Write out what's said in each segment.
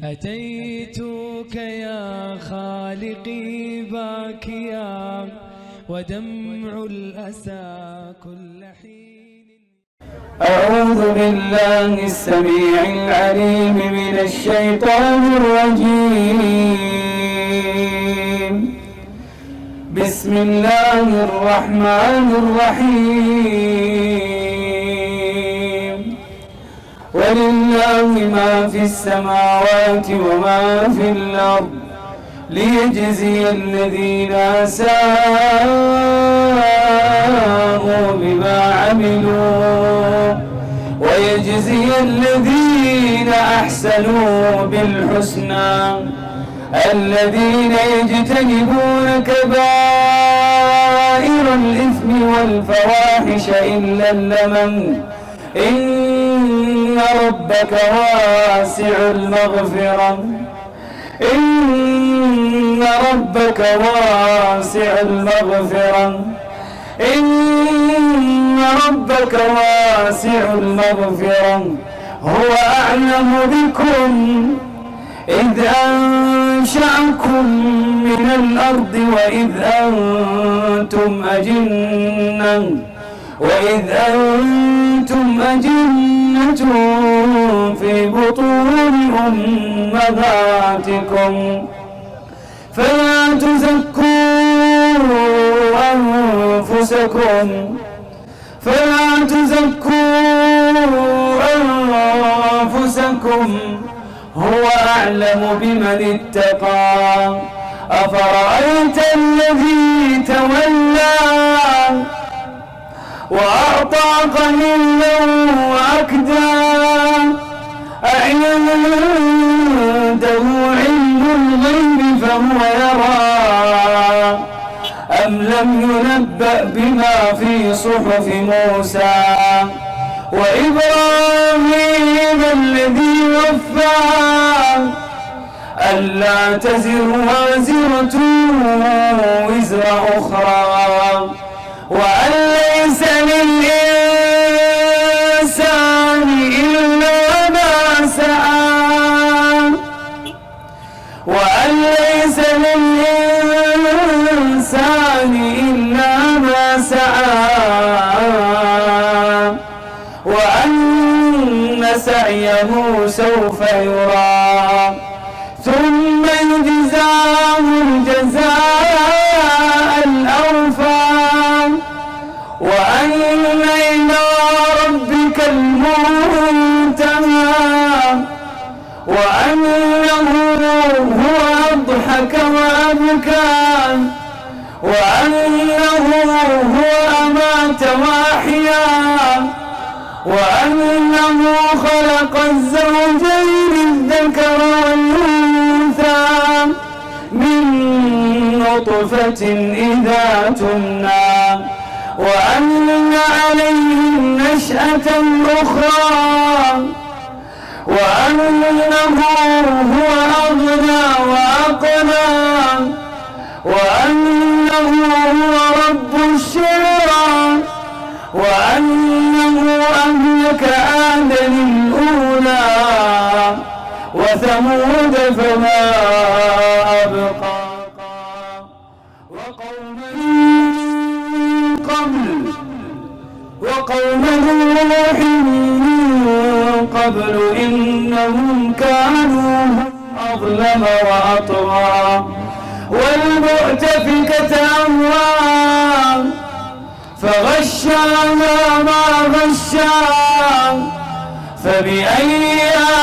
أتيتك يا خالقي باكيا ودمع الأسى كل حين. أعوذ بالله السميع العليم من الشيطان الرجيم. بسم الله الرحمن الرحيم. ولله ما في السماوات وما في الأرض ليجزي الذين أساءوا بما عملوا ويجزي الذين أحسنوا بالحسنى الذين يجتنبون كبائر الإثم والفواحش إلا اللمم إن ربك واسع المغفرة إن ربك واسع المغفرة إن ربك واسع المغفرة هو أعلم بكم إذ أنشأكم من الأرض وإذ أنتم أجنة في بطون أمهاتكم فلا تزكوا أنفسكم هو أعلم بمن اتقى. أفرأيت الذي تولى وأعطى قليلا وأكدى أعنده علم الغيب فهو يرى أم لم ينبأ بما في صحف موسى وإبراهيم الذي وفى ألا تزر وازرة وزر أخرى وأن ليس للإنسان إلا ما سعى وأن سعيه سوف يرى ثم يجزاه الجزاء الأوفى وأن إلى ربك المنتهى وأنه هو أضحك وأبكى وأنه هو أمات وأحيا وأنه خلق الزوجين الذكر والأنثى من نطفة إذا تمنى وأن عليه النشأة الأخرى وأنه هو أغنى وأقنى وأنه هو رب الشعرى وأنه أهلك عادا الأولى وثمود فما أبقى وقوم نوح من قبل إنهم كانوا أظلم وأطغى والمؤتفكة أهوى فغشاها ما غشا فبأي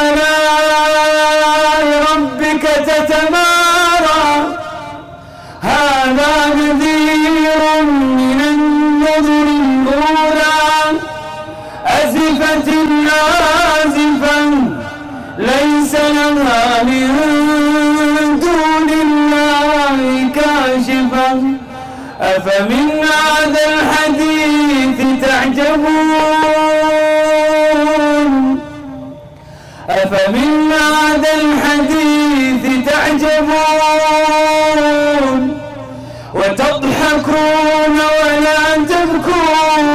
آلاء ربك تتمارى هذا نذير من النذر الأولى أزفت آزفا ليس لها من دون الله كاشفا أفمن هذا الحديث تعجبون وتضحكون ولا تبكون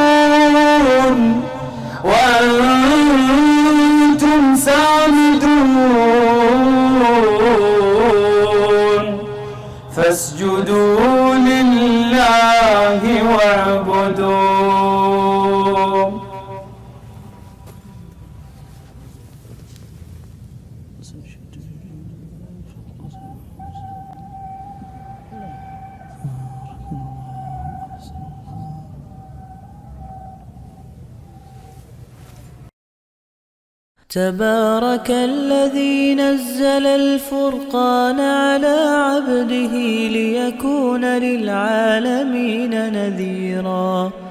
وأنتم سامدون فاسجدوا لله واعبدوا. تبارك الذي نزل الفرقان على عبده ليكون للعالمين نذيرا.